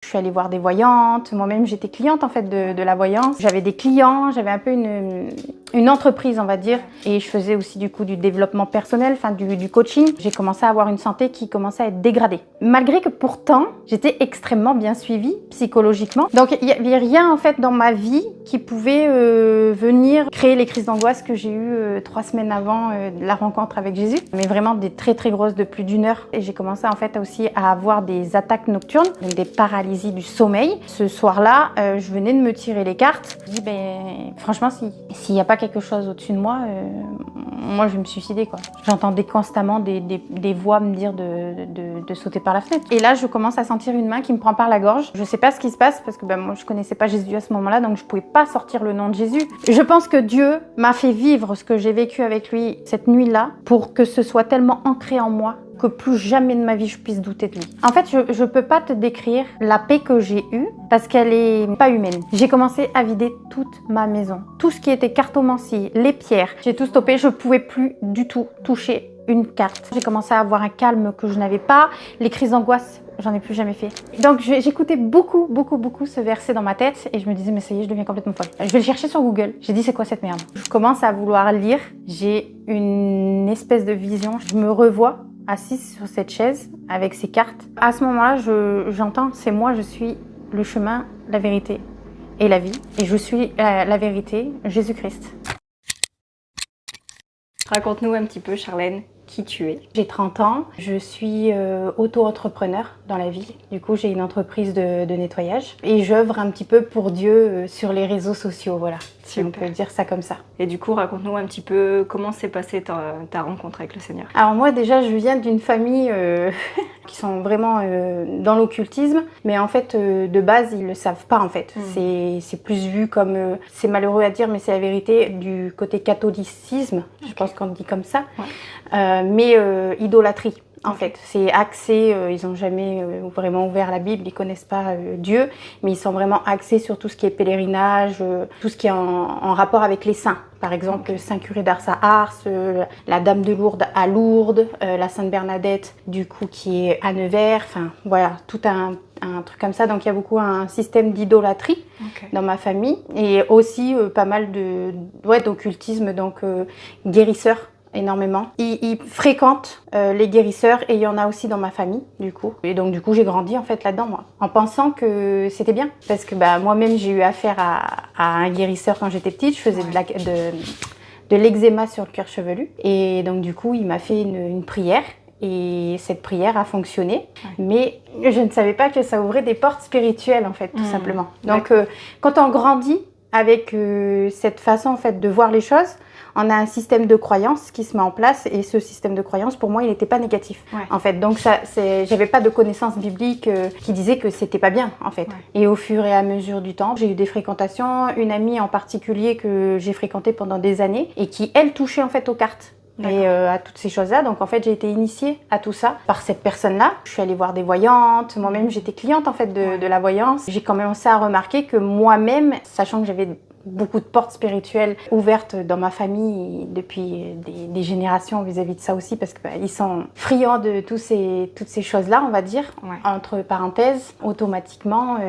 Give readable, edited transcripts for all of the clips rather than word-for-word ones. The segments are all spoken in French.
suis allée voir des voyantes. Moi-même, j'étais cliente en fait de la voyance. J'avais des clients, j'avais un peu une entreprise, on va dire. Et je faisais aussi du coup du développement personnel, enfin du coaching. J'ai commencé à avoir une santé qui commençait à être dégradée. Malgré que pourtant, j'étais extrêmement bien suivie psychologiquement. Donc il n'y avait rien en fait dans ma vie qui pouvait venir créer les crises d'angoisse que j'ai eues 3 semaines avant la rencontre avec Jésus. Mais vraiment des très très grosses de plus d'1 heure. Et j'ai commencé en fait aussi à avoir des attaques nocturnes, donc des paralysies du sommeil. Ce soir-là, je venais de me tirer les cartes. Je me dis, franchement, s'il n'y a pas quelque chose au-dessus de moi, moi je vais me suicider quoi. J'entendais constamment des voix me dire de sauter par la fenêtre. Et là, je commence à sentir une main qui me prend par la gorge. Je sais pas ce qui se passe parce que moi je connaissais pas Jésus à ce moment-là, donc je pouvais pas sortir le nom de Jésus. Je pense que Dieu m'a fait vivre ce que j'ai vécu avec lui cette nuit-là pour que ce soit tellement ancré en moi que plus jamais de ma vie je puisse douter de lui. En fait, je peux pas te décrire la paix que j'ai eue parce qu'elle est pas humaine. J'ai commencé à vider toute ma maison. Tout ce qui était cartomancie, les pierres, j'ai tout stoppé. Je pouvais plus du tout toucher une carte. J'ai commencé à avoir un calme que je n'avais pas. Les crises d'angoisse, j'en ai plus jamais fait. Donc j'écoutais beaucoup ce verset dans ma tête et je me disais mais ça y est, je deviens complètement folle. Je vais le chercher sur Google. J'ai dit c'est quoi cette merde? Je commence à vouloir lire. J'ai une espèce de vision. Je me revois assise sur cette chaise avec ces cartes. À ce moment-là, j'entends, c'est moi, je suis le chemin, la vérité et la vie. Et je suis la vérité, Jésus-Christ. Raconte-nous un petit peu, Charlène, qui tu es. J'ai 30 ans, je suis auto-entrepreneur dans la vie. Du coup, j'ai une entreprise de nettoyage et j'œuvre un petit peu pour Dieu sur les réseaux sociaux, voilà. Si on peut dire ça comme ça. Et du coup, raconte-nous un petit peu comment s'est passée ta rencontre avec le Seigneur. Alors moi, déjà, je viens d'une famille qui sont vraiment dans l'occultisme, mais en fait, de base, ils le savent pas en fait. C'est plus vu comme, c'est malheureux à dire, mais c'est la vérité, du côté catholicisme, je pense qu'on dit comme ça, mais idolâtrie. En fait, c'est axé, ils n'ont jamais vraiment ouvert la Bible, ils connaissent pas Dieu, mais ils sont vraiment axés sur tout ce qui est pèlerinage, tout ce qui est en rapport avec les saints. Par exemple, Saint Curé d'Ars à Ars, la Dame de Lourdes à Lourdes, la Sainte Bernadette, du coup, qui est à Nevers, enfin, voilà, tout un truc comme ça. Donc, il y a beaucoup un système d'idolâtrie dans ma famille et aussi pas mal d'occultisme, donc guérisseurs. Énormément. Ils fréquentent les guérisseurs et il y en a aussi dans ma famille du coup. Et donc du coup j'ai grandi en fait là-dedans moi, en pensant que c'était bien parce que moi-même j'ai eu affaire à un guérisseur quand j'étais petite. Je faisais de l'eczéma sur le cuir chevelu et donc du coup il m'a fait une prière. Et cette prière a fonctionné, mais je ne savais pas que ça ouvrait des portes spirituelles en fait, tout simplement. Donc quand on grandit avec cette façon en fait de voir les choses, on a un système de croyance qui se met en place et ce système de croyance pour moi il n'était pas négatif en fait. Donc j'avais pas de connaissances bibliques qui disaient que c'était pas bien en fait. Et au fur et à mesure du temps, j'ai eu des fréquentations, une amie en particulier que j'ai fréquentée pendant des années et qui elle touchait en fait aux cartes. Et à toutes ces choses-là. Donc en fait, j'ai été initiée à tout ça par cette personne-là. Je suis allée voir des voyantes. Moi-même, j'étais cliente en fait de la voyance. J'ai quand même commencé à remarquer que moi-même, sachant que j'avais beaucoup de portes spirituelles ouvertes dans ma famille depuis des générations vis-à-vis de ça aussi parce que ils sont friands de toutes ces choses-là, on va dire. Entre parenthèses, automatiquement,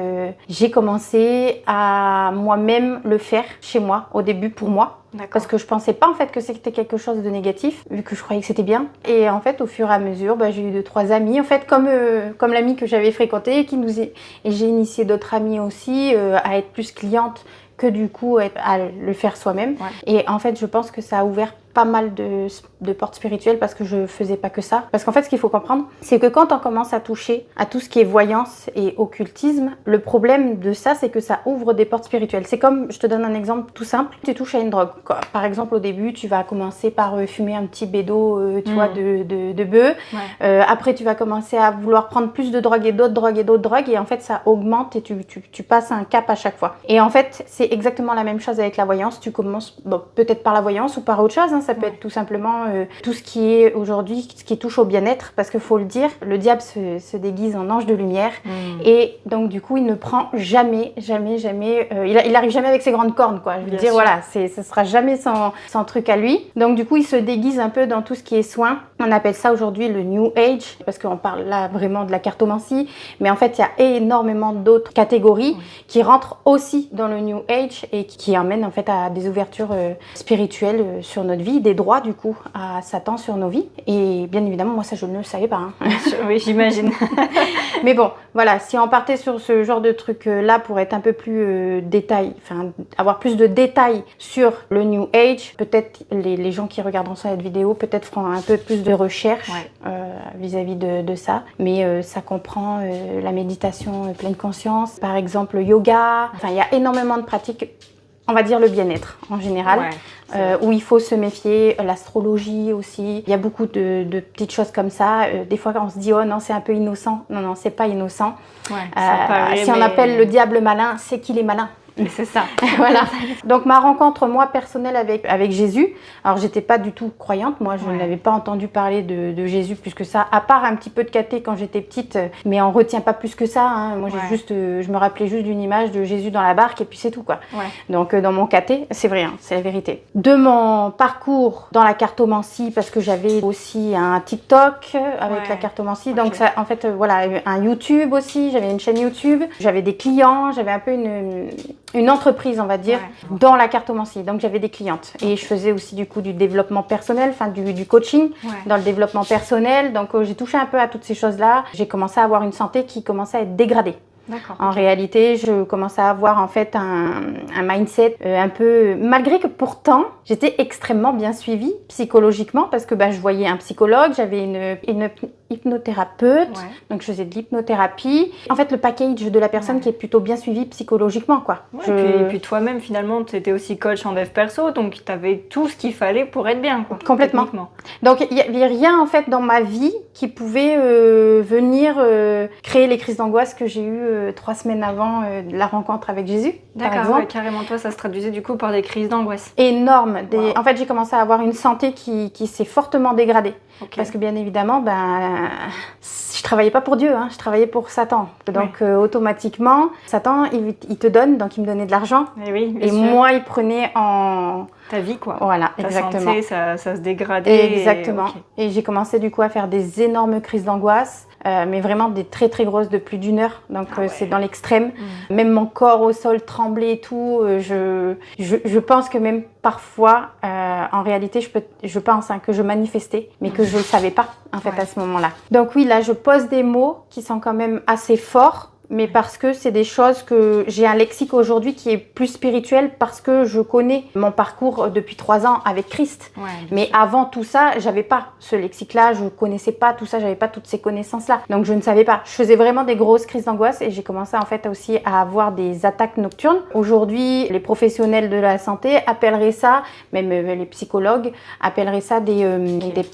j'ai commencé à moi-même le faire chez moi au début pour moi. Parce que je pensais pas en fait que c'était quelque chose de négatif vu que je croyais que c'était bien. Et en fait au fur et à mesure j'ai eu 2-3 amis en fait comme l'amie que j'avais fréquentée et j'ai initié d'autres amis aussi à être plus cliente que du coup à le faire soi-même. Et en fait je pense que ça a ouvert pas mal de portes spirituelles parce que je faisais pas que ça. Parce qu'en fait ce qu'il faut comprendre c'est que quand on commence à toucher à tout ce qui est voyance et occultisme, le problème de ça c'est que ça ouvre des portes spirituelles. C'est comme, je te donne un exemple tout simple, tu touches à une drogue. Par exemple au début tu vas commencer par fumer un petit bédo tu vois de bœuf. Après tu vas commencer à vouloir prendre plus de drogue et d'autres drogues et d'autres drogues et en fait ça augmente et tu passes un cap à chaque fois. Et en fait c'est exactement la même chose avec la voyance. Tu commences peut-être par la voyance ou par autre chose, hein. Ça peut être tout simplement tout ce qui est aujourd'hui, ce qui touche au bien-être, parce qu'il faut le dire, le diable se déguise en ange de lumière, et donc du coup il ne prend jamais, il arrive jamais avec ses grandes cornes, quoi. Je veux dire, voilà, ce sera jamais son truc à lui. Donc du coup il se déguise un peu dans tout ce qui est soin. On appelle ça aujourd'hui le New Age, parce qu'on parle là vraiment de la cartomancie, mais en fait il y a énormément d'autres catégories qui rentrent aussi dans le New Age et qui emmènent en fait à des ouvertures spirituelles sur notre vie, des droits du coup à Satan sur nos vies. Et bien évidemment, moi ça je ne le savais pas. Hein. Oui, j'imagine. Mais bon, voilà, si on partait sur ce genre de truc là pour être un peu plus avoir plus de détails sur le New Age, peut-être les gens qui regarderont cette vidéo peut-être feront un peu plus de recherche vis-à-vis de ça. Mais ça comprend la méditation pleine conscience, par exemple le yoga. Enfin, il y a énormément de pratiques. On va dire le bien-être en général, où il faut se méfier, l'astrologie aussi. Il y a beaucoup de petites choses comme ça. Des fois, on se dit, oh non, c'est un peu innocent. Non, c'est pas innocent. Si on appelle le diable malin, c'est qu'il est malin. C'est ça. Voilà. Donc ma rencontre moi personnelle avec Jésus. Alors j'étais pas du tout croyante. Moi je n'avais pas entendu parler de Jésus plus que ça. À part un petit peu de caté quand j'étais petite, mais on retient pas plus que ça. Hein. Moi je me rappelais juste d'une image de Jésus dans la barque et puis c'est tout quoi. Donc dans mon caté, c'est vrai, hein, c'est la vérité. De mon parcours dans la cartomancie, parce que j'avais aussi un TikTok avec la cartomancie. Donc ça, en fait voilà, un YouTube aussi. J'avais une chaîne YouTube. J'avais des clients. J'avais un peu une entreprise, on va dire, dans la cartomancie. Donc, j'avais des clientes. Et je faisais aussi, du coup, du développement personnel, enfin, du coaching dans le développement personnel. Donc, j'ai touché un peu à toutes ces choses-là. J'ai commencé à avoir une santé qui commençait à être dégradée. En réalité, je commençais à avoir en fait un mindset un peu... Malgré que pourtant, j'étais extrêmement bien suivie psychologiquement parce que je voyais un psychologue, j'avais une hypnothérapeute, donc je faisais de l'hypnothérapie. En fait, le package de la personne qui est plutôt bien suivie psychologiquement, quoi. Et puis toi-même, finalement, tu étais aussi coach en dev perso, donc tu avais tout ce qu'il fallait pour être bien, quoi. Complètement. Donc, il n'y avait rien, en fait, dans ma vie qui pouvait venir créer les crises d'angoisse que j'ai eues 3 semaines avant la rencontre avec Jésus, par exemple. D'accord, carrément, toi, ça se traduisait du coup par des crises d'angoisse. Énorme. En fait, j'ai commencé à avoir une santé qui s'est fortement dégradée. Parce que bien évidemment, je travaillais pas pour Dieu, hein, je travaillais pour Satan. Donc automatiquement, Satan, il te donne, donc il me donnait de l'argent. Et moi, il prenait en... ta vie, quoi. Voilà, ta exactement. Santé, ça se dégradait. Exactement. Et j'ai commencé du coup à faire des énormes crises d'angoisse. Mais vraiment des très très grosses de plus d'1 heure, donc c'est dans l'extrême. Même mon corps au sol tremblait et tout. Je pense que même parfois, en réalité, je pense que je manifestais, mais que je ne le savais pas en fait à ce moment-là. Donc oui, là je pose des mots qui sont quand même assez forts. Mais parce que c'est des choses que j'ai un lexique aujourd'hui qui est plus spirituel parce que je connais mon parcours depuis 3 ans avec Christ. Mais avant tout ça, j'avais pas ce lexique-là, je connaissais pas tout ça, j'avais pas toutes ces connaissances-là. Donc je ne savais pas. Je faisais vraiment des grosses crises d'angoisse et j'ai commencé en fait aussi à avoir des attaques nocturnes. Aujourd'hui, les professionnels de la santé appelleraient ça, même les psychologues appelleraient ça des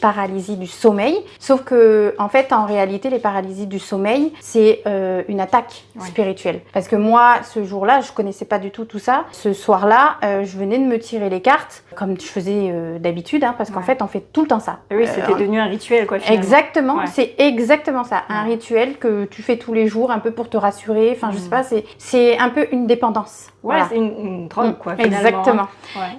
paralysies du sommeil. Sauf que en fait, en réalité, les paralysies du sommeil, c'est une attaque spirituelle. Parce que moi, ce jour-là, je connaissais pas du tout ça. Ce soir-là, je venais de me tirer les cartes, comme je faisais d'habitude, hein, parce qu'en fait, on fait tout le temps ça. Oui, c'était devenu un rituel, quoi, finalement. Exactement, c'est exactement ça. Un rituel que tu fais tous les jours, un peu pour te rassurer. Enfin, je sais pas, c'est un peu une dépendance. Voilà. C'est une drogue, quoi, finalement. Exactement.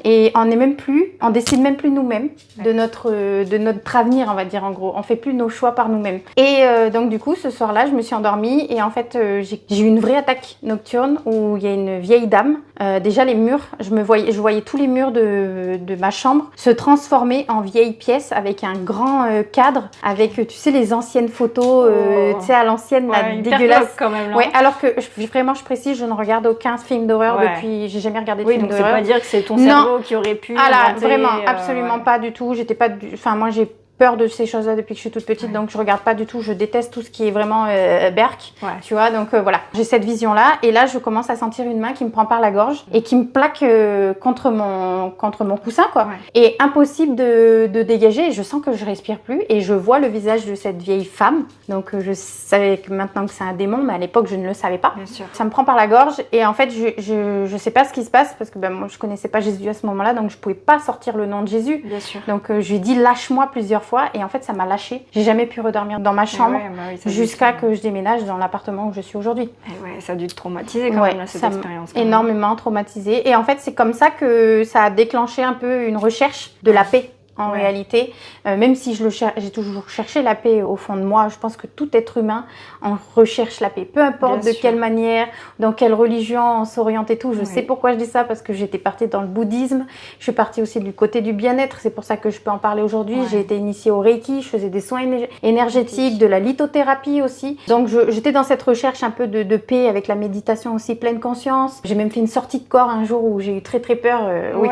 Et on décide même plus nous-mêmes de notre avenir, on va dire, en gros. On fait plus nos choix par nous-mêmes. Et donc, du coup, ce soir-là, je me suis endormie et en fait, j'ai eu une vraie attaque nocturne où il y a une vieille dame. Déjà, les murs, je voyais tous les murs de ma chambre se transformer en vieille pièce avec un grand cadre, avec, tu sais, les anciennes photos, tu sais, à l'ancienne, dégueulasse. Quand même, là. Ouais, alors que vraiment, je précise, je ne regarde aucun film d'horreur depuis, j'ai jamais regardé de film d'horreur. C'est pas dire que c'est ton cerveau qui aurait pu. Ah là, vraiment, absolument pas du tout. J'étais pas, enfin, moi, peur de ces choses-là depuis que je suis toute petite, donc je regarde pas du tout, je déteste tout ce qui est vraiment berk, tu vois, donc voilà, j'ai cette vision-là, et là je commence à sentir une main qui me prend par la gorge et qui me plaque contre mon coussin, quoi, et impossible de dégager, et je sens que je respire plus, et je vois le visage de cette vieille femme, donc je savais que maintenant que c'est un démon, mais à l'époque je ne le savais pas. Bien sûr. Ça me prend par la gorge, et en fait je sais pas ce qui se passe, parce que moi je connaissais pas Jésus à ce moment-là, donc je pouvais pas sortir le nom de Jésus. Bien sûr. Donc je lui ai dit lâche-moi plusieurs fois, et en fait ça m'a lâché. J'ai jamais pu redormir dans ma chambre jusqu'à que je déménage dans l'appartement où je suis aujourd'hui. Ouais, ça a dû te traumatiser quand même, là, cette expérience. Énormément traumatisée, et en fait c'est comme ça que ça a déclenché un peu une recherche de la paix. En réalité, même si j'ai toujours cherché la paix au fond de moi, je pense que tout être humain en recherche la paix. Peu importe de quelle manière, dans quelle religion on s'oriente et tout. Je sais pourquoi je dis ça, parce que j'étais partie dans le bouddhisme. Je suis partie aussi du côté du bien-être. C'est pour ça que je peux en parler aujourd'hui. J'ai été initiée au Reiki, je faisais des soins énergétiques, de la lithothérapie aussi. Donc j'étais dans cette recherche un peu de paix avec la méditation aussi, pleine conscience. J'ai même fait une sortie de corps un jour où j'ai eu très très peur.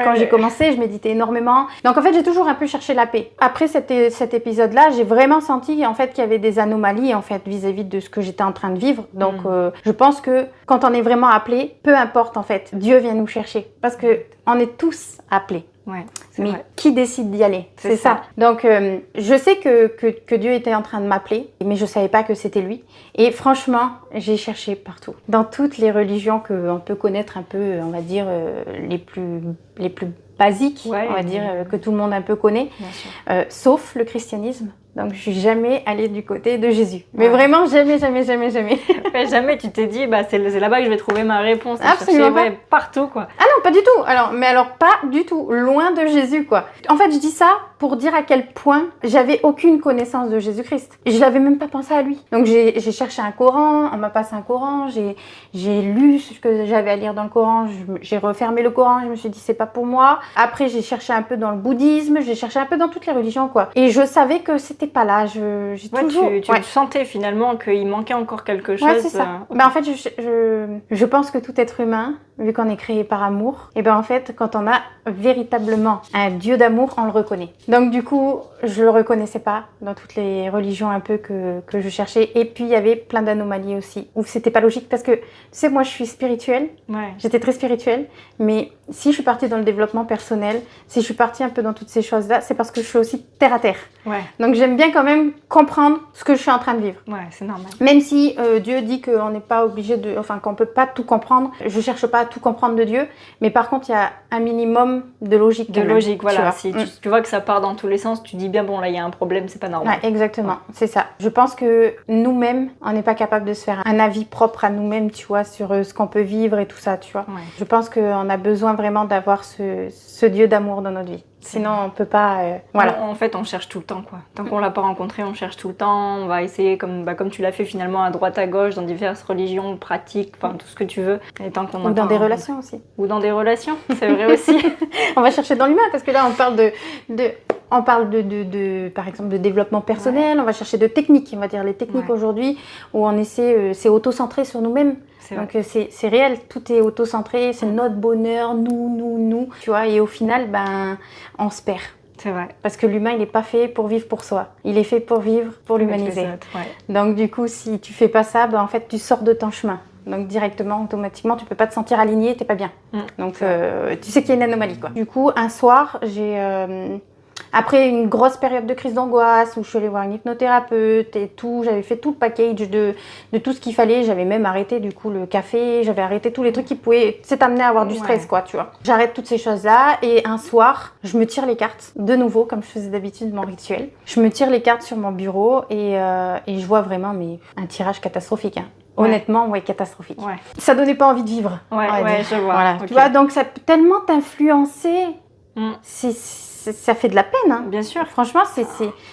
Quand j'ai commencé, je méditais énormément. Donc en fait, j'ai toujours un peu cherché la paix. Après cet épisode-là, j'ai vraiment senti en fait qu'il y avait des anomalies en fait vis-à-vis de ce que j'étais en train de vivre. Donc je pense que quand on est vraiment appelé, peu importe en fait, Dieu vient nous chercher, parce que on est tous appelés. Mais vrai. Qui décide d'y aller? C'est ça. Donc je sais que Dieu était en train de m'appeler, mais je savais pas que c'était lui. Et franchement, j'ai cherché partout, dans toutes les religions qu'on peut connaître un peu, on va dire les plus basiques, on va dire que tout le monde un peu connaît, sauf le christianisme. Donc je suis jamais allée du côté de Jésus. Mais vraiment jamais. Jamais tu t'es dit c'est là-bas que je vais trouver ma réponse. Absolument pas. Partout quoi. Ah non, pas du tout. Alors pas du tout. Loin de Jésus quoi. En fait je dis ça pour dire à quel point j'avais aucune connaissance de Jésus-Christ. Je l'avais même pas pensé à lui. Donc j'ai cherché un Coran, on m'a passé un Coran, j'ai lu ce que j'avais à lire dans le Coran, j'ai refermé le Coran, je me suis dit c'est pas pour moi. Après j'ai cherché un peu dans le bouddhisme, j'ai cherché un peu dans toutes les religions quoi. Et je savais que c'était pas là. J'ai toujours... Tu sentais finalement qu'il manquait encore quelque chose. Ouais, c'est ça. En fait, je pense que tout être humain, vu qu'on est créé par amour, et en fait, quand on a véritablement un Dieu d'amour, on le reconnaît. Donc du coup, je le reconnaissais pas dans toutes les religions un peu que je cherchais. Et puis, il y avait plein d'anomalies aussi, où c'était pas logique, parce que, tu sais, moi, je suis spirituelle. J'étais très spirituelle, mais si je suis partie dans le développement personnel, si je suis partie un peu dans toutes ces choses-là, c'est parce que je suis aussi terre à terre. Donc j'aime bien quand même comprendre ce que je suis en train de vivre. C'est normal. Même si Dieu dit qu'on n'est pas obligé qu'on peut pas tout comprendre. Je cherche pas à tout comprendre de Dieu, mais par contre il y a un minimum de logique. Voilà. Si tu vois que ça part dans tous les sens, tu dis bien là il y a un problème, c'est pas normal. Exactement, c'est ça. Je pense que nous-mêmes, on n'est pas capable de se faire un avis propre à nous-mêmes, tu vois, sur ce qu'on peut vivre et tout ça, tu vois. Je pense qu'on a besoin vraiment d'avoir ce Dieu d'amour dans notre vie. Sinon, on peut pas... En fait, on cherche tout le temps, quoi. Tant qu'on l'a pas rencontré, on cherche tout le temps. On va essayer, comme tu l'as fait finalement, à droite, à gauche, dans diverses religions, pratiques, enfin, tout ce que tu veux. Et tant qu'on Ou dans des relations aussi. Ou dans des relations, c'est vrai aussi. On va chercher dans l'humain, parce que là, on parle de par exemple, de développement personnel. On va chercher de techniques, on va dire les techniques aujourd'hui, où on essaie, c'est auto-centré sur nous-mêmes. Donc c'est réel, tout est auto-centré, c'est notre bonheur, nous, tu vois, et au final, on se perd. C'est vrai. Parce que l'humain, il n'est pas fait pour vivre pour soi. Il est fait pour vivre, pour l'humaniser. Donc du coup, si tu fais pas ça, en fait, tu sors de ton chemin. Donc directement, automatiquement, tu peux pas te sentir aligné, t'es pas bien. Donc tu sais qu'il y a une anomalie, quoi. Du coup, un soir, après une grosse période de crise d'angoisse où je suis allée voir une hypnothérapeute et tout, j'avais fait tout le package de tout ce qu'il fallait. J'avais même arrêté du coup le café, j'avais arrêté tous les trucs qui pouvaient t'amener à avoir du stress, quoi, tu vois. J'arrête toutes ces choses-là et un soir, je me tire les cartes de nouveau comme je faisais d'habitude mon rituel. Je me tire les cartes sur mon bureau et je vois vraiment un tirage catastrophique. Honnêtement, catastrophique. Ça donnait pas envie de vivre. Je vois. Voilà. Tu vois, donc ça peut tellement t'influencer. Ça fait de la peine. Bien sûr. Franchement,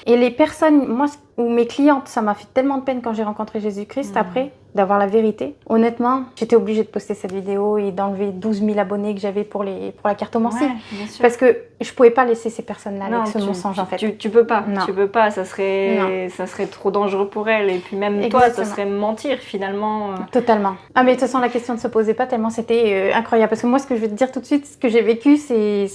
et les personnes, moi, ou mes clientes, ça m'a fait tellement de peine quand j'ai rencontré Jésus-Christ après, d'avoir la vérité. Honnêtement, j'étais obligée de poster cette vidéo et d'enlever 12 000 abonnés que j'avais pour la cartomancie. Parce que je pouvais pas laisser ces personnes-là avec ce mensonge en fait. Tu peux pas, tu peux pas, ça serait trop dangereux pour elles. Et puis même toi, ça serait mentir finalement. Totalement. Ah mais de toute façon, la question ne se posait pas tellement c'était incroyable. Parce que moi, ce que je vais te dire tout de suite, ce que j'ai vécu, c'est...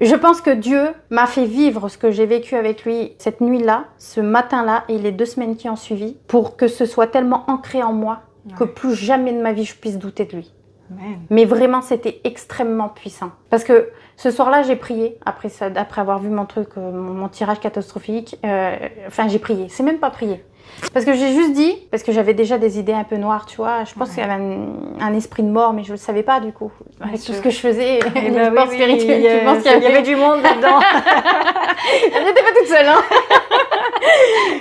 Je pense que Dieu m'a fait vivre ce que j'ai vécu avec lui cette nuit-là, ce matin-là et les 2 semaines qui ont suivi pour que ce soit tellement ancré en moi que plus jamais de ma vie je puisse douter de lui. Mais vraiment, c'était extrêmement puissant. Parce que ce soir-là, j'ai prié, après avoir vu mon truc, mon tirage catastrophique. Enfin, j'ai prié. C'est même pas prié. Parce que j'ai juste dit, parce que j'avais déjà des idées un peu noires, tu vois. Je pense qu'il y avait un esprit de mort, mais je le savais pas du coup. Avec tout ce que je faisais, les sports spirituels, tu penses qu'il y avait du monde là-dedans. Je n'étais pas toute seule, hein.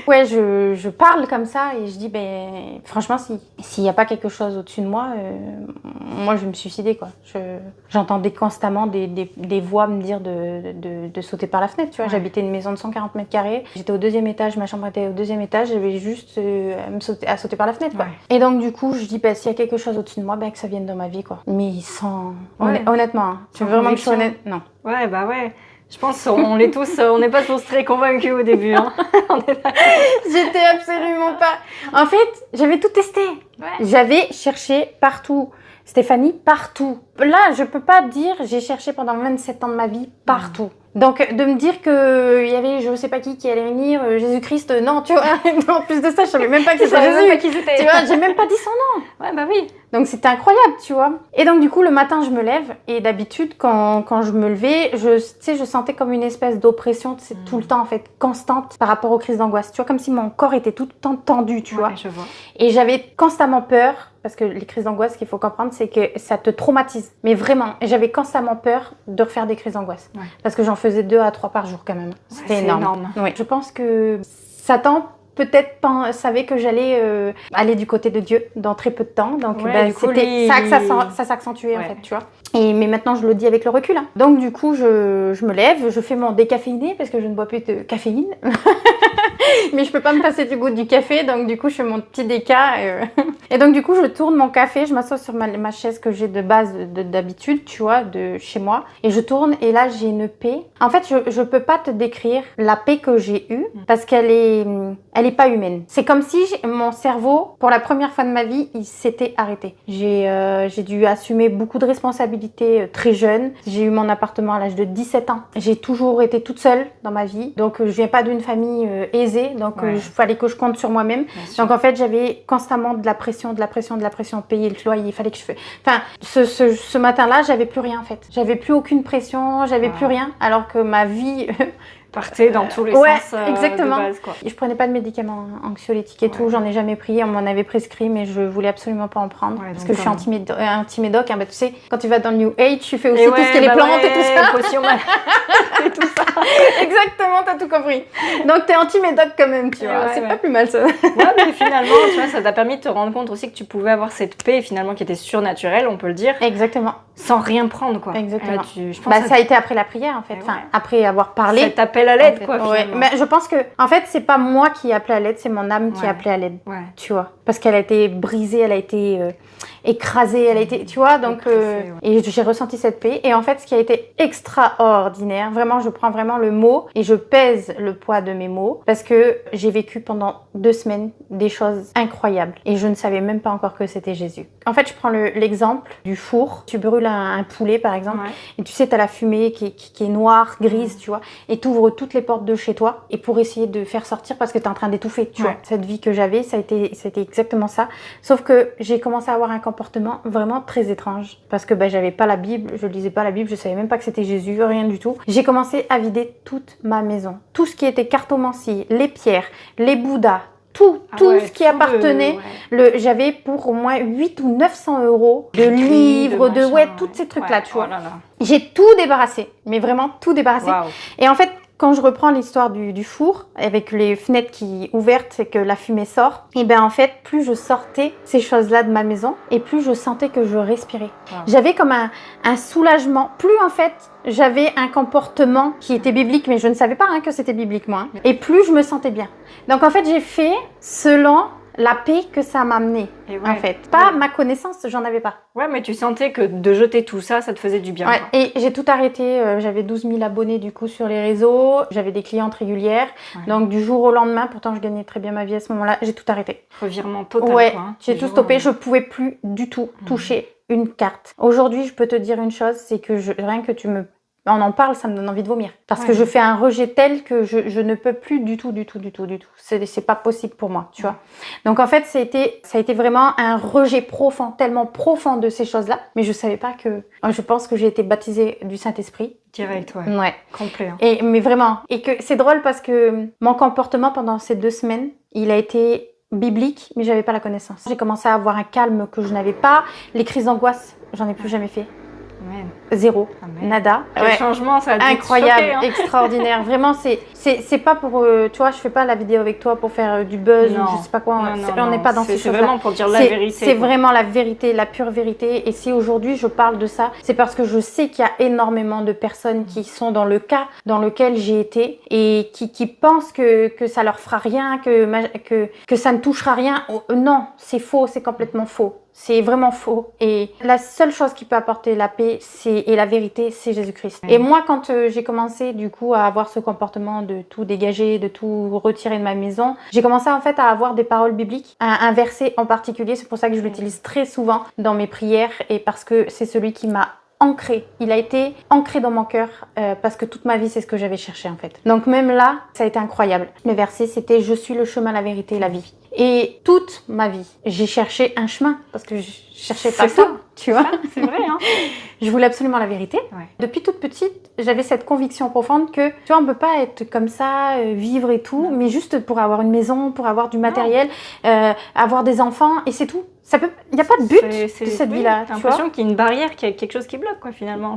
Ouais, je parle comme ça et je dis, ben, franchement, s'il n'y a pas quelque chose au-dessus de moi, moi, je vais me suicider, quoi. J'entendais constamment des voix me dire de sauter par la fenêtre, tu vois. J'habitais une maison de 140 mètres carrés. J'étais au 2e étage, ma chambre était au 2e étage. J'avais juste à sauter par la fenêtre, quoi. Et donc, du coup, je dis, ben, s'il y a quelque chose au-dessus de moi, ben, que ça vienne dans ma vie, quoi. Mais sans... Honnêtement, hein, tu veux vraiment que je sois honnête? Non. Ouais, bah ouais. Je pense qu'on est tous, on n'est pas tous très convaincus au début. Hein. J'étais absolument pas... En fait, j'avais tout testé. J'avais cherché partout. Stéphanie, partout. Là, je peux pas dire, j'ai cherché pendant 27 ans de ma vie partout. Donc, de me dire qu'il y avait je sais pas qui allait venir, Jésus-Christ, non, tu vois. En plus de ça, je savais même pas que c'était Jésus. Tu vois, j'ai même pas dit son nom. Ouais, bah oui. Donc, c'était incroyable, tu vois. Et donc, du coup, le matin, je me lève. Et d'habitude, quand je me levais, je sentais comme une espèce d'oppression, tout le temps, en fait, constante par rapport aux crises d'angoisse. Tu vois, comme si mon corps était tout le temps tendu, tu vois. Je vois. Et j'avais constamment peur. Parce que les crises d'angoisse, ce qu'il faut comprendre, c'est que ça te traumatise. Mais vraiment, j'avais constamment peur de refaire des crises d'angoisse. Parce que j'en faisais 2 à 3 par jour quand même. C'était énorme. Oui. Je pense que Satan peut-être savait que j'allais aller du côté de Dieu dans très peu de temps. Donc c'était ça s'accentuait en fait, tu vois. Mais maintenant, je le dis avec le recul. Hein. Donc du coup, je me lève, je fais mon décaféiné parce que je ne bois plus de caféine. Mais je peux pas me passer du goût du café, donc du coup je fais mon petit déca. Et donc du coup je tourne mon café, je m'assois sur ma chaise que j'ai de base d'habitude, tu vois, de chez moi. Et je tourne et là j'ai une paix. En fait je peux pas te décrire la paix que j'ai eue parce qu'elle est pas humaine. C'est comme si mon cerveau, pour la première fois de ma vie, il s'était arrêté. J'ai dû assumer beaucoup de responsabilités très jeune. J'ai eu mon appartement à l'âge de 17 ans. J'ai toujours été toute seule dans ma vie, donc je viens pas d'une famille aisée. Donc il fallait que je compte sur moi-même. Donc en fait j'avais constamment de la pression, payer le loyer, il fallait que je fasse. Enfin ce matin-là j'avais plus rien en fait. J'avais plus aucune pression, j'avais plus rien. Alors que ma vie partait dans tous les sens exactement. De base, quoi. Je prenais pas de médicaments anxiolytiques et tout, j'en ai jamais pris, on m'en avait prescrit mais je voulais absolument pas en prendre parce que je suis anti-médoc. Hein, bah, tu sais, quand tu vas dans le New Age, tu fais aussi tout ce qui est les plantes et tout ça. Potions et tout ça. Exactement, t'as tout compris. Donc t'es anti-médoc quand même, tu vois. C'est pas plus mal ça. Ouais, mais finalement, tu vois, ça t'a permis de te rendre compte aussi que tu pouvais avoir cette paix finalement qui était surnaturelle, on peut le dire. Exactement. Sans rien prendre, quoi. Exactement. Je pense ça a été après la prière en fait. Enfin, après avoir parlé. Cet appel à l'aide, quoi. Mais je pense que, en fait, c'est pas moi qui ai appelé à l'aide, c'est mon âme qui a appelé à l'aide. Tu vois. Parce qu'elle a été brisée, elle a été écrasée, elle a été, tu vois, donc et j'ai ressenti cette paix. Et en fait, ce qui a été extraordinaire, vraiment, je prends vraiment le mot et je pèse le poids de mes mots parce que j'ai vécu pendant 2 semaines des choses incroyables et je ne savais même pas encore que c'était Jésus. En fait, je prends l'exemple du four. Tu brûles un poulet, par exemple, et tu sais, t'as la fumée qui est noire, grise, tu vois, et t'ouvres toutes les portes de chez toi et pour essayer de faire sortir parce que t'es en train d'étouffer, tu vois. Cette vie que j'avais, ça a été exactement ça. Sauf que j'ai commencé à avoir un comportement vraiment très étrange parce que j'avais pas la Bible, je lisais pas la Bible, je savais même pas que c'était Jésus, rien du tout. J'ai commencé à vider toute ma maison. Tout ce qui était cartomancie, les pierres, les bouddhas, tout ce qui appartenait. J'avais pour au moins 8 ou 900 euros de livres, tous ces trucs-là, tu vois. J'ai tout débarrassé, mais vraiment tout débarrassé. Et en fait, quand je reprends l'histoire du four, avec les fenêtres qui ouvertes et que la fumée sort, et ben en fait, plus je sortais ces choses-là de ma maison, et plus je sentais que je respirais. Wow. J'avais comme un soulagement. Plus en fait, j'avais un comportement qui était biblique, mais je ne savais pas que c'était biblique moi. Et plus je me sentais bien. Donc en fait, j'ai fait selon la paix que ça m'a amené, en fait. Pas ma connaissance, j'en avais pas. Ouais, mais tu sentais que de jeter tout ça, ça te faisait du bien. Ouais, et j'ai tout arrêté. J'avais 12 000 abonnés du coup sur les réseaux. J'avais des clientes régulières. Ouais. Donc du jour au lendemain, pourtant je gagnais très bien ma vie à ce moment-là, j'ai tout arrêté. Revirement total. Ouais, quoi, j'ai tout stoppé. Je pouvais plus du tout toucher une carte. Aujourd'hui, je peux te dire une chose, c'est que rien que on en parle, ça me donne envie de vomir. Parce que je fais un rejet tel que je ne peux plus du tout. C'est pas possible pour moi, tu vois. Donc en fait, ça a été vraiment un rejet profond, tellement profond de ces choses-là. Mais je savais pas que... Je pense que j'ai été baptisée du Saint-Esprit. Direct, ouais. Ouais. Complet. Mais vraiment. Et que c'est drôle parce que mon comportement pendant ces 2 semaines, il a été biblique, mais j'avais pas la connaissance. J'ai commencé à avoir un calme que je n'avais pas. Les crises d'angoisse, j'en ai plus jamais fait. Amen. Zéro, nada. Quel changement, ça a dû incroyable, te choquer, extraordinaire. Vraiment, c'est pas pour, tu vois, je fais pas la vidéo avec toi pour faire du buzz ou je sais pas quoi. On n'est pas dans ces choses-là. C'est vraiment pour dire la vérité. C'est vraiment la vérité, la pure vérité. Et si aujourd'hui je parle de ça, c'est parce que je sais qu'il y a énormément de personnes qui sont dans le cas dans lequel j'ai été et qui pensent que ça leur fera rien, que ça ne touchera rien. Non, c'est faux, c'est complètement faux. C'est vraiment faux. Et la seule chose qui peut apporter la paix et la vérité, c'est Jésus-Christ. Et moi, quand j'ai commencé du coup à avoir ce comportement de tout dégager, de tout retirer de ma maison, j'ai commencé en fait à avoir des paroles bibliques, un verset en particulier. C'est pour ça que je l'utilise très souvent dans mes prières et parce que c'est celui qui m'a ancré. Il a été ancré dans mon cœur parce que toute ma vie, c'est ce que j'avais cherché en fait. Donc même là, ça a été incroyable. Le verset, c'était « Je suis le chemin, la vérité et la vie ». Et toute ma vie, j'ai cherché un chemin parce que je cherchais pas ça, tu vois. C'est vrai, hein. Je voulais absolument la vérité. Ouais. Depuis toute petite, j'avais cette conviction profonde que, tu vois, on peut pas être comme ça, vivre et tout, mais juste pour avoir une maison, pour avoir du matériel, avoir des enfants et c'est tout. Il n'y a pas de but de cette vie-là. T'as l'impression qu'il y a une barrière, qu'il y a quelque chose qui bloque, quoi, finalement.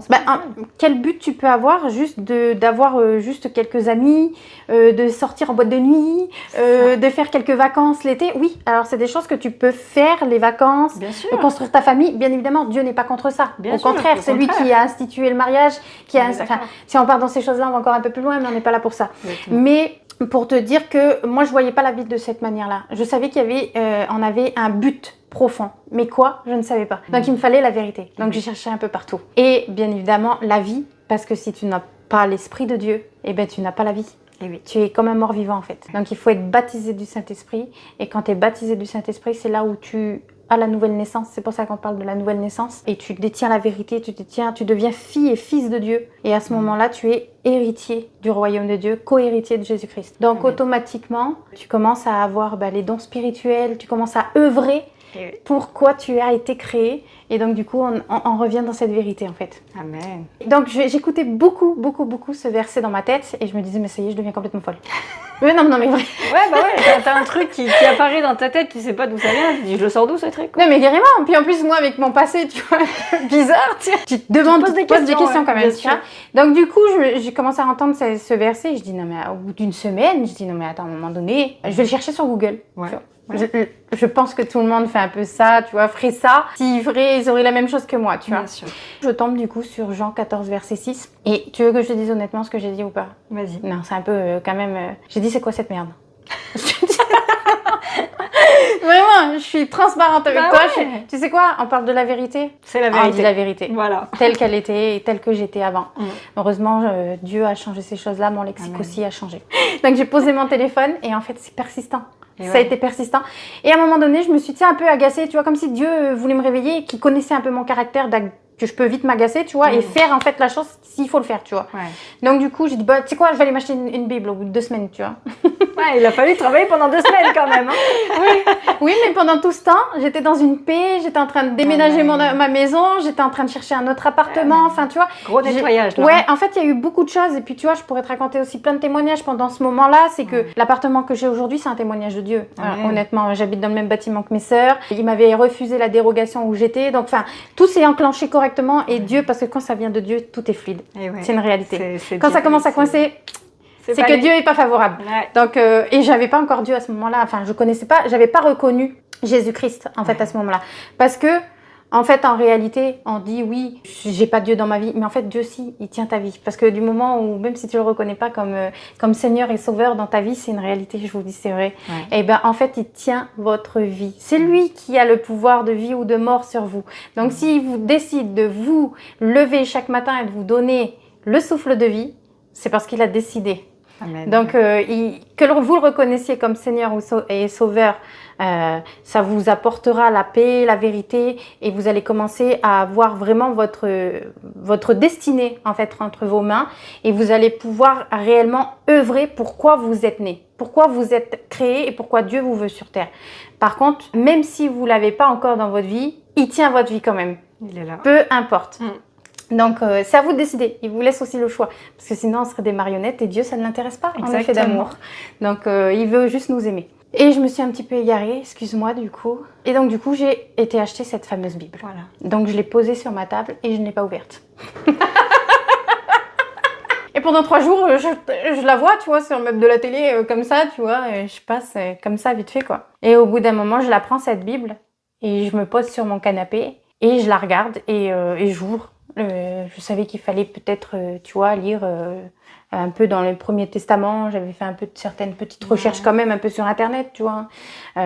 Quel but tu peux avoir juste d'avoir juste quelques amis, de sortir en boîte de nuit, de faire quelques vacances l'été? Oui, alors c'est des choses que tu peux faire, les vacances, construire ta famille. Bien évidemment, Dieu n'est pas contre ça. Au contraire, c'est lui qui a institué le mariage. Si on part dans ces choses-là, on va encore un peu plus loin, mais on n'est pas là pour ça. Exactement. Mais pour te dire que moi, je voyais pas la vie de cette manière-là. Je savais qu'il y avait, on avait un but profond. Mais quoi? Je ne savais pas. Donc, il me fallait la vérité. Donc, j'ai cherché un peu partout. Et bien évidemment, la vie, parce que si tu n'as pas l'Esprit de Dieu, eh ben, tu n'as pas la vie. Et oui. Tu es comme un mort-vivant, en fait. Donc, il faut être baptisé du Saint-Esprit. Et quand tu es baptisé du Saint-Esprit, c'est là où tu as la nouvelle naissance. C'est pour ça qu'on parle de la nouvelle naissance. Et tu détiens la vérité, tu deviens fille et fils de Dieu. Et à ce moment-là, tu es héritier du royaume de Dieu, co-héritier de Jésus-Christ. Donc, automatiquement, tu commences à avoir les dons spirituels, tu commences à œuvrer pourquoi tu as été créé. Et donc, du coup, on revient dans cette vérité, en fait. Amen. Donc, j'écoutais beaucoup ce verset dans ma tête et je me disais, mais ça y est, je deviens complètement folle. Mais non, mais vrai. Ouais, t'as un truc qui apparaît dans ta tête, tu sais pas d'où ça vient, tu dis, je le sors d'où ce truc, quoi. Non, mais carrément. Puis en plus, moi, avec mon passé, tu vois, bizarre, tu te poses des questions quand même, tu vois. Donc, du coup, j'ai commencé à entendre ce verset et je dis, non, mais au bout d'une semaine, je dis, non, mais attends, à un moment donné, je vais le chercher sur Google. Ouais. Je pense que tout le monde fait un peu ça, tu vois, ferait ça. S'ils feraient, ils auraient la même chose que moi, tu vois. Bien sûr. Je tombe du coup sur Jean 14, verset 6. Et tu veux que je te dise honnêtement ce que j'ai dit ou pas? Vas-y. Non, c'est un peu quand même... J'ai dit, c'est quoi cette merde? Vraiment, je suis transparente avec toi. Ouais. Tu sais quoi? On parle de la vérité. C'est la vérité. On dit la vérité. Voilà. Telle qu'elle était et telle que j'étais avant. Heureusement, Dieu a changé ces choses-là. Mon lexique aussi a changé. Donc, j'ai posé mon téléphone et en fait, c'est persistant. Ça a été persistant. Et à un moment donné, je me suis un peu agacée, tu vois, comme si Dieu voulait me réveiller, qu'il connaissait un peu mon caractère, que je peux vite m'agacer, tu vois, et faire en fait la chose s'il faut le faire, tu vois. Ouais. Donc du coup, j'ai dit, tu sais quoi, je vais aller m'acheter une Bible au bout de 2 semaines, tu vois. Ouais, il a fallu travailler pendant 2 semaines quand même. Hein. Oui, mais pendant tout ce temps, j'étais dans une paix, j'étais en train de déménager ma maison, j'étais en train de chercher un autre appartement, enfin tu vois. Gros nettoyage là. Ouais, en fait, il y a eu beaucoup de choses et puis tu vois, je pourrais te raconter aussi plein de témoignages pendant ce moment-là, c'est que l'appartement que j'ai aujourd'hui, c'est un témoignage de Dieu. Honnêtement, j'habite dans le même bâtiment que mes sœurs, il m'avait refusé la dérogation où j'étais, donc enfin, tout s'est enclenché correctement et Dieu, parce que quand ça vient de Dieu, tout est fluide. C'est une réalité. Quand ça commence à coincer, c'est que Dieu est pas favorable. Ouais. Donc, et j'avais pas encore Dieu à ce moment-là. Enfin, je connaissais pas, j'avais pas reconnu Jésus-Christ en fait à ce moment-là, parce que en fait, en réalité, on dit oui, j'ai pas Dieu dans ma vie, mais en fait, Dieu si, il tient ta vie. Parce que du moment où, même si tu le reconnais pas comme Seigneur et Sauveur dans ta vie, c'est une réalité, je vous dis, c'est vrai. Et ben, en fait, il tient votre vie. C'est lui qui a le pouvoir de vie ou de mort sur vous. Donc, s'il vous décide de vous lever chaque matin et de vous donner le souffle de vie, c'est parce qu'il a décidé. Amen. Donc, que vous le reconnaissiez comme Seigneur et Sauveur, ça vous apportera la paix, la vérité, et vous allez commencer à avoir vraiment votre destinée en fait entre vos mains, et vous allez pouvoir réellement œuvrer pourquoi vous êtes né, pourquoi vous êtes créé et pourquoi Dieu vous veut sur terre. Par contre, même si vous l'avez pas encore dans votre vie, il tient votre vie quand même. Il est là. Peu importe. Donc, c'est à vous de décider. Il vous laisse aussi le choix. Parce que sinon, on serait des marionnettes et Dieu, ça ne l'intéresse pas, en effet d'amour. Donc, il veut juste nous aimer. Et je me suis un petit peu égarée, excuse-moi, du coup. Et donc, du coup, j'ai été acheter cette fameuse Bible. Voilà. Donc, je l'ai posée sur ma table et je ne l'ai pas ouverte. Et pendant 3 jours, je la vois, tu vois, sur le meuble de la télé, comme ça, tu vois. Et je passe comme ça, vite fait, quoi. Et au bout d'un moment, je la prends, cette Bible, et je me pose sur mon canapé, et je la regarde, et j'ouvre. Je savais qu'il fallait peut-être, tu vois, lire un peu dans le Premier Testament. J'avais fait un peu de certaines petites recherches quand même, un peu sur Internet, tu vois.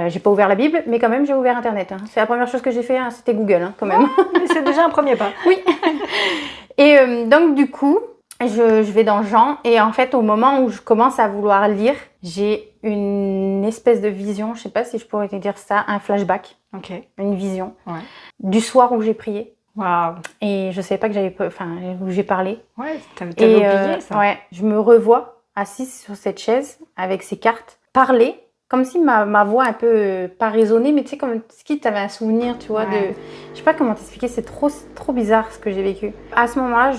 J'ai pas ouvert la Bible, mais quand même, j'ai ouvert Internet. Hein. C'est la première chose que j'ai fait, hein, c'était Google, hein, quand même. Mais c'est déjà un premier pas. Oui. Et donc, du coup, je vais dans Jean, et en fait, au moment où je commence à vouloir lire, j'ai une espèce de vision, je sais pas si je pourrais te dire ça, un flashback. Ok. Une vision. Du soir où j'ai prié. Waouh. Et je savais pas que où j'ai parlé. Ouais, t'avais oublié ça. Ouais, je me revois assise sur cette chaise avec ces cartes, parler, comme si ma voix un peu pas résonnait, mais tu sais, comme si t'avais un souvenir, tu vois, je sais pas comment t'expliquer, c'est trop bizarre ce que j'ai vécu. À ce moment-là,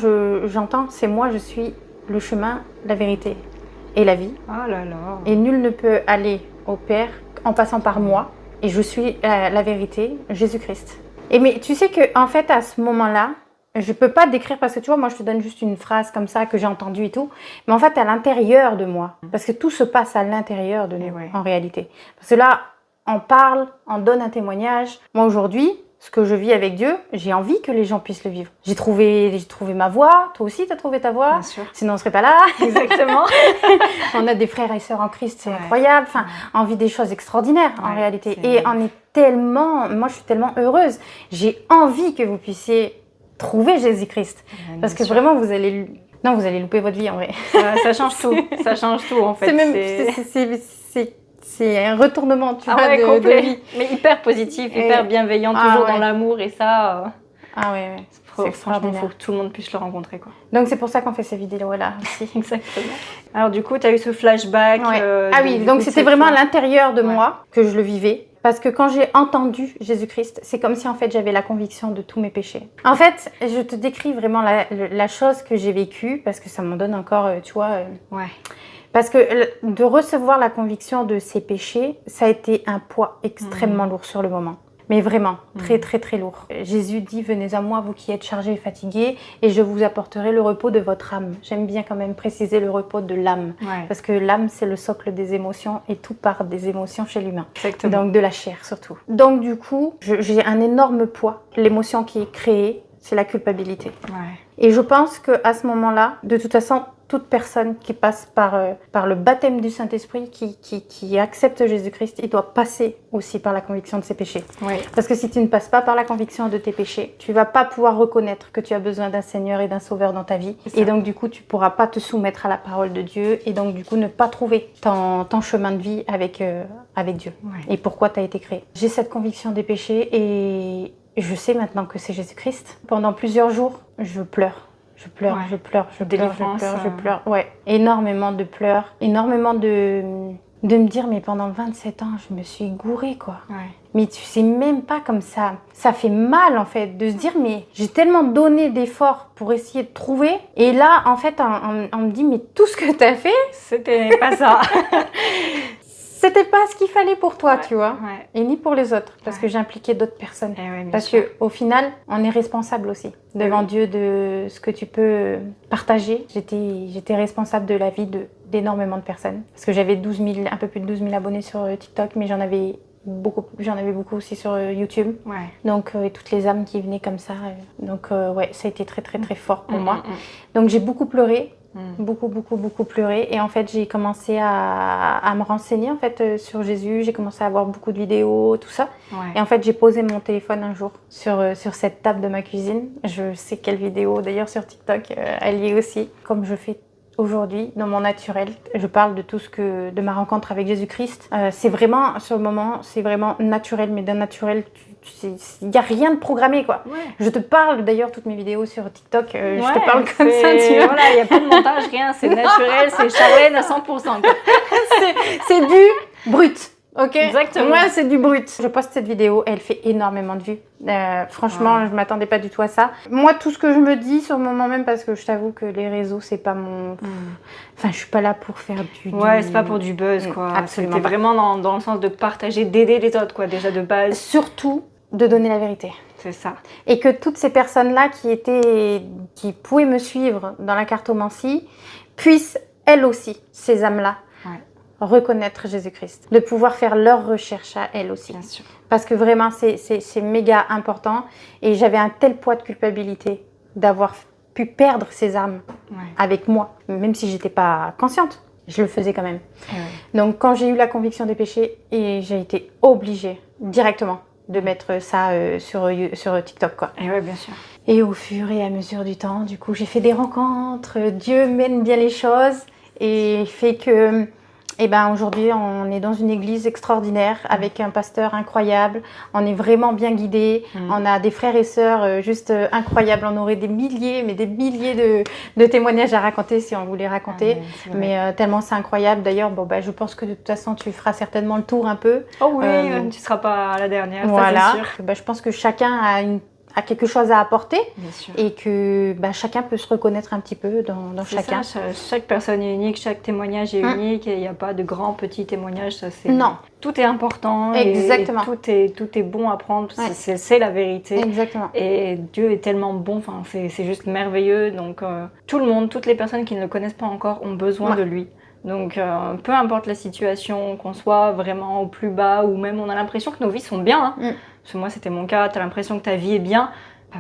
j'entends, c'est moi, je suis le chemin, la vérité et la vie. Oh là là. Et nul ne peut aller au Père en passant par moi. Et je suis la vérité, Jésus-Christ. Et mais tu sais que en fait à ce moment-là, je peux pas décrire parce que tu vois, moi je te donne juste une phrase comme ça que j'ai entendue et tout, mais en fait à l'intérieur de moi, parce que tout se passe à l'intérieur de nous en réalité. Parce que là, on parle, on donne un témoignage. Moi aujourd'hui, ce que je vis avec Dieu, j'ai envie que les gens puissent le vivre. J'ai trouvé ma voie, toi aussi tu as trouvé ta voie. Bien sûr. Sinon on serait pas là. Exactement. On a des frères et sœurs en Christ, c'est incroyable. Enfin, on vit des choses extraordinaires en réalité. Et on est moi je suis tellement heureuse. J'ai envie que vous puissiez trouver Jésus-Christ. Parce que vraiment vous allez louper votre vie en vrai. Ça change tout. Ça change tout en fait. C'est un retournement, tu vois, complet. de vie. Mais hyper positif, hyper bienveillant, toujours dans l'amour et ça. Franchement, il faut que tout le monde puisse le rencontrer, quoi. Donc c'est pour ça qu'on fait ces vidéos-là aussi. Exactement. Alors du coup, tu as eu ce flashback. Donc c'était vraiment à l'intérieur de moi que je le vivais. Parce que quand j'ai entendu Jésus-Christ, c'est comme si en fait j'avais la conviction de tous mes péchés. En fait, je te décris vraiment la chose que j'ai vécue, parce que ça m'en donne encore, tu vois... Parce que de recevoir la conviction de ces péchés, ça a été un poids extrêmement lourd sur le moment. Mais vraiment, très très très lourd. Jésus dit, venez à moi, vous qui êtes chargés et fatigués, et je vous apporterai le repos de votre âme. J'aime bien quand même préciser le repos de l'âme. Parce que l'âme, c'est le socle des émotions, et tout part des émotions chez l'humain. Exactement. Donc de la chair surtout. Donc du coup, j'ai un énorme poids. L'émotion qui est créée, c'est la culpabilité. Et je pense qu'à ce moment-là, de toute façon, toute personne qui passe par le baptême du Saint-Esprit, qui accepte Jésus-Christ, il doit passer aussi par la conviction de ses péchés. Parce que si tu ne passes pas par la conviction de tes péchés, tu vas pas pouvoir reconnaître que tu as besoin d'un Seigneur et d'un Sauveur dans ta vie. Et donc du coup, tu pourras pas te soumettre à la parole de Dieu, et donc du coup, ne pas trouver ton chemin de vie avec Dieu. Et pourquoi tu as été créé. J'ai cette conviction des péchés, et je sais maintenant que c'est Jésus-Christ. Pendant plusieurs jours, je pleure. Je pleure. Ouais, énormément de pleurs, énormément de me dire, mais pendant 27 ans, je me suis gourée, quoi. Mais tu sais même pas comme ça. Ça fait mal, en fait, de se dire, mais j'ai tellement donné d'efforts pour essayer de trouver. Et là, en fait, on me dit, mais tout ce que t'as fait... C'était pas ça. c'était pas ce qu'il fallait pour toi, tu vois. Ouais. Et ni pour les autres, parce que j'impliquais d'autres personnes. Bien Parce sûr. qu'au final, on est responsable aussi devant Dieu de ce que tu peux partager. J'étais responsable de la vie d'énormément de personnes. Parce que j'avais un peu plus de 12 000 abonnés sur TikTok, mais j'en avais beaucoup aussi sur YouTube. Ouais. Donc, toutes les âmes qui venaient comme ça. Donc, ouais, ça a été très, très, très fort pour moi. Donc, j'ai beaucoup pleuré. Beaucoup pleuré. Et en fait, j'ai commencé à me renseigner en fait, sur Jésus. J'ai commencé à voir beaucoup de vidéos, tout ça. Ouais. Et en fait, j'ai posé mon téléphone un jour sur cette table de ma cuisine. Je sais quelle vidéo, d'ailleurs, sur TikTok, elle y est aussi. Comme je fais aujourd'hui, dans mon naturel, je parle de de ma rencontre avec Jésus-Christ. C'est vraiment, sur le moment, c'est vraiment naturel, mais d'un naturel... Il n'y a rien de programmé, quoi. Ouais. Je te parle, d'ailleurs, toutes mes vidéos sur TikTok, je te parle comme ça, tu vois. Voilà, il n'y a pas de montage, rien, c'est naturel, c'est Charlène à 100%. C'est du brut, ok? Exactement. Moi, c'est du brut. Je poste cette vidéo, elle fait énormément de vues. Franchement, je ne m'attendais pas du tout à ça. Moi, tout ce que je me dis sur le moment même, parce que je t'avoue que les réseaux, c'est pas mon... Enfin, je suis pas là pour faire du... Ouais, c'est pas pour du buzz, quoi. Absolument. C'était vraiment dans le sens de partager, d'aider les autres, quoi, déjà de base. Surtout de donner la vérité. C'est ça. Et que toutes ces personnes-là qui pouvaient me suivre dans la cartomancie puissent, elles aussi, ces âmes-là, reconnaître Jésus-Christ. De pouvoir faire leur recherche à elles aussi. Bien sûr. Parce que vraiment, c'est méga important. Et j'avais un tel poids de culpabilité d'avoir pu perdre ces âmes avec moi, même si j'étais pas consciente. Je le faisais quand même. Donc, quand j'ai eu la conviction des péchés, et j'ai été obligée directement de mettre ça sur TikTok, quoi. Et ouais, bien sûr. Et au fur et à mesure du temps, du coup, j'ai fait des rencontres. Dieu mène bien les choses et fait que, aujourd'hui, on est dans une église extraordinaire avec un pasteur incroyable. On est vraiment bien guidés. On a des frères et sœurs juste incroyables. On aurait des milliers de témoignages à raconter si on voulait raconter. Mais tellement c'est incroyable. D'ailleurs, je pense que de toute façon, tu feras certainement le tour un peu. Oh oui, tu ne seras pas la dernière, voilà. Ça c'est sûr. Je pense que chacun a quelque chose à apporter. Bien sûr. Et que chacun peut se reconnaître un petit peu dans chacun. Ça, chaque personne est unique, chaque témoignage est unique et il n'y a pas de grands, petits témoignages. Ça, non. Tout est important. Exactement. Et tout est bon à prendre. C'est la vérité. Exactement. Et Dieu est tellement bon, c'est juste merveilleux. Donc tout le monde, toutes les personnes qui ne le connaissent pas encore ont besoin de lui. Donc peu importe la situation, qu'on soit vraiment au plus bas ou même on a l'impression que nos vies sont bien. Parce que moi c'était mon cas, tu as l'impression que ta vie est bien.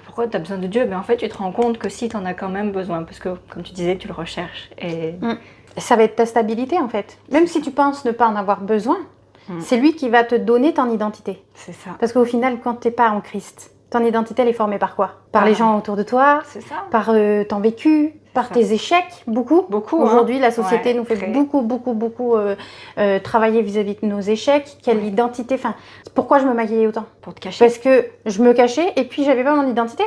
Pourquoi tu as besoin de Dieu? En fait tu te rends compte que si tu en as quand même besoin. Parce que comme tu disais, tu le recherches. Et... ça va être ta stabilité en fait. Même si tu penses ne pas en avoir besoin, c'est lui qui va te donner ton identité. C'est ça. Parce qu'au final, quand tu n'es pas en Christ, ton identité elle est formée par quoi? Par les gens autour de toi, par ton vécu, par tes échecs, beaucoup. Aujourd'hui, la société nous fait beaucoup travailler vis-à-vis de nos échecs. Quelle identité, pourquoi je me maquillais autant? Pour te cacher. Parce que je me cachais et puis j'avais pas mon identité.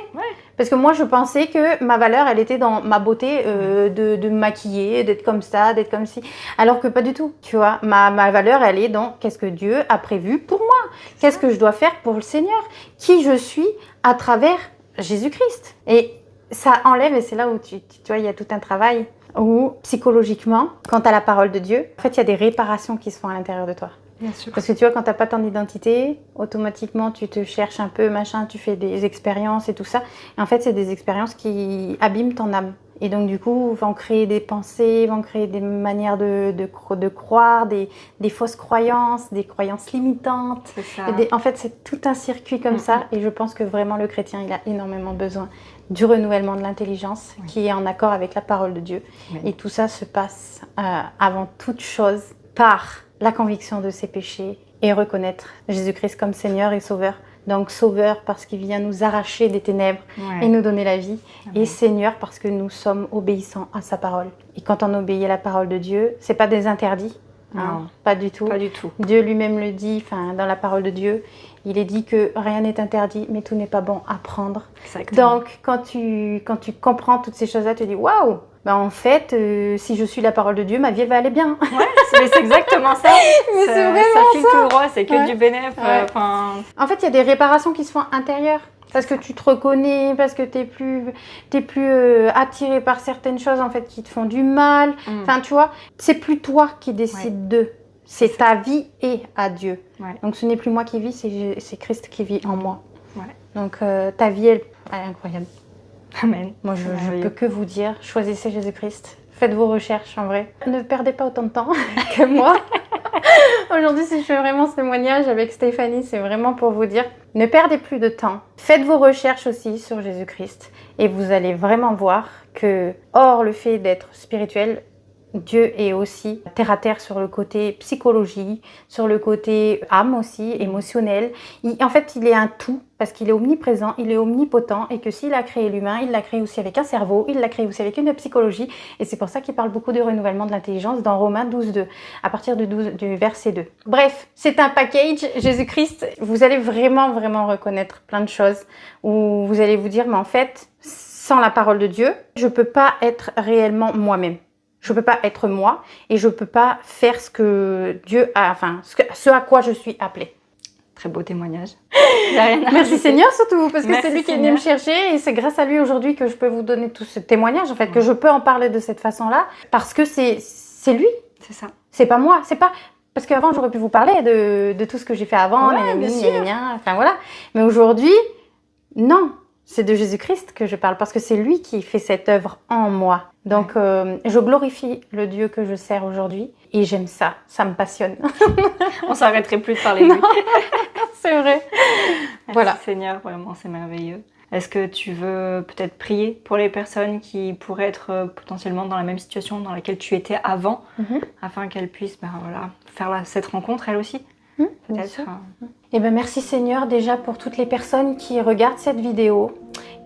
Parce que moi, je pensais que ma valeur, elle était dans ma beauté de me maquiller, d'être comme ça, d'être comme ci. Alors que pas du tout, tu vois. Ma valeur, elle est dans qu'est-ce que Dieu a prévu pour moi. Qu'est-ce que je dois faire pour le Seigneur. Qui je suis à travers Jésus-Christ. Et ça enlève, et c'est là où tu vois, il y a tout un travail où psychologiquement, quand tu as la parole de Dieu, en fait, il y a des réparations qui se font à l'intérieur de toi. Bien sûr. Parce que tu vois, quand tu n'as pas ton identité, automatiquement, tu te cherches un peu, tu fais des expériences et tout ça. Et en fait, c'est des expériences qui abîment ton âme. Et donc, du coup, vont créer des pensées, vont créer des manières de croire, des fausses croyances, des croyances limitantes. C'est ça. En fait, c'est tout un circuit comme ça. Et je pense que vraiment, le chrétien, il a énormément besoin du renouvellement de l'intelligence qui est en accord avec la parole de Dieu. Et tout ça se passe avant toute chose par la conviction de ses péchés et reconnaître Jésus-Christ comme Seigneur et Sauveur. Donc Sauveur parce qu'il vient nous arracher des ténèbres et nous donner la vie. Et Seigneur parce que nous sommes obéissants à sa parole. Et quand on obéit à la parole de Dieu, c'est pas des interdits. Pas du tout. Pas du tout. Dieu lui-même le dit, dans la parole de Dieu, il est dit que rien n'est interdit, mais tout n'est pas bon à prendre. Exactement. Donc, quand tu comprends toutes ces choses-là, tu te dis waouh, en fait, si je suis la parole de Dieu, ma vie elle va aller bien. C'est exactement ça. Mais c'est vraiment ça file tout droit, c'est que du bénéfice. En fait, il y a des réparations qui se font intérieures. Parce que tu te reconnais, parce que t'es plus attiré par certaines choses en fait qui te font du mal. Enfin, tu vois, c'est plus toi qui décides d'eux. C'est ta vie et à Dieu. Ouais. Donc ce n'est plus moi qui vis, c'est Christ qui vit en moi. Ouais. Donc ta vie, elle est incroyable. Amen. Moi, je ne peux que vous dire, choisissez Jésus-Christ. Faites vos recherches en vrai. Ne perdez pas autant de temps que moi. Aujourd'hui, si je fais vraiment ce témoignage avec Stéphanie, c'est vraiment pour vous dire, ne perdez plus de temps. Faites vos recherches aussi sur Jésus-Christ et vous allez vraiment voir que, hors le fait d'être spirituel, Dieu est aussi terre à terre sur le côté psychologie, sur le côté âme aussi, émotionnel. En fait, il est un tout parce qu'il est omniprésent, il est omnipotent et que s'il a créé l'humain, il l'a créé aussi avec un cerveau, il l'a créé aussi avec une psychologie et c'est pour ça qu'il parle beaucoup du renouvellement de l'intelligence dans Romains 12.2, à partir du verset 2. Bref, c'est un package, Jésus-Christ, vous allez vraiment reconnaître plein de choses où vous allez vous dire, mais en fait, sans la parole de Dieu, je peux pas être réellement moi-même. Je peux pas être moi et je peux pas faire ce que Dieu a, enfin, ce à quoi je suis appelée. Très beau témoignage. Merci Seigneur surtout, parce que Merci c'est lui qui est Seigneur. venu me chercher et c'est grâce à lui aujourd'hui que je peux vous donner tout ce témoignage, en fait, que je peux en parler de cette façon-là, parce que c'est lui. C'est ça. C'est pas moi, c'est pas... Parce qu'avant, j'aurais pu vous parler de tout ce que j'ai fait avant, Ouais, bien sûr. enfin voilà. Mais aujourd'hui, non. C'est de Jésus-Christ que je parle parce que c'est lui qui fait cette œuvre en moi. Donc, je glorifie le Dieu que je sers aujourd'hui et j'aime ça. Ça me passionne. On s'arrêterait plus de parler de lui. C'est vrai. Voilà. Merci Seigneur, vraiment, c'est merveilleux. Est-ce que tu veux peut-être prier pour les personnes qui pourraient être potentiellement dans la même situation dans laquelle tu étais avant, afin qu'elles puissent faire cette rencontre elles aussi peut-être. Eh ben, merci Seigneur déjà pour toutes les personnes qui regardent cette vidéo,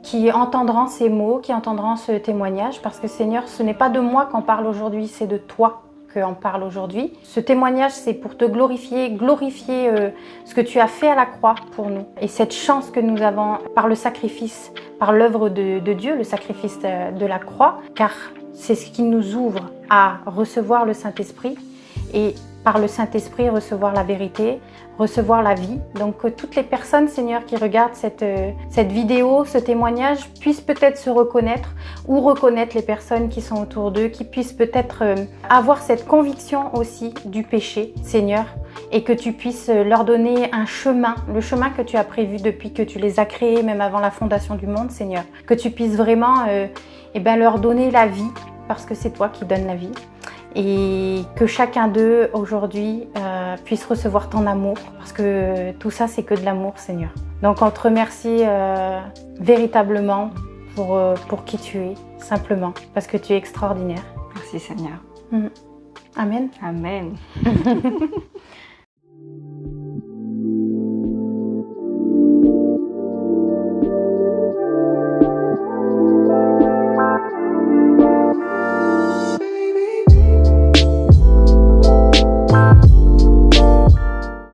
qui entendront ces mots, qui entendront ce témoignage, parce que Seigneur, ce n'est pas de moi qu'on parle aujourd'hui, c'est de toi qu'on parle aujourd'hui. Ce témoignage, c'est pour te glorifier ce que tu as fait à la croix pour nous. Et cette chance que nous avons par le sacrifice, par l'œuvre de Dieu, le sacrifice de la croix, car c'est ce qui nous ouvre à recevoir le Saint-Esprit et par le Saint-Esprit recevoir la vérité, recevoir la vie. Donc que toutes les personnes, Seigneur, qui regardent cette vidéo, ce témoignage, puissent peut-être se reconnaître ou reconnaître les personnes qui sont autour d'eux, qui puissent peut-être avoir cette conviction aussi du péché, Seigneur, et que tu puisses leur donner un chemin, le chemin que tu as prévu depuis que tu les as créés, même avant la fondation du monde, Seigneur. Que tu puisses vraiment leur donner la vie, parce que c'est toi qui donnes la vie. Et que chacun d'eux aujourd'hui puisse recevoir ton amour, parce que tout ça c'est que de l'amour, Seigneur. Donc on te remercie véritablement pour qui tu es, simplement, parce que tu es extraordinaire. Merci Seigneur. Amen. Amen.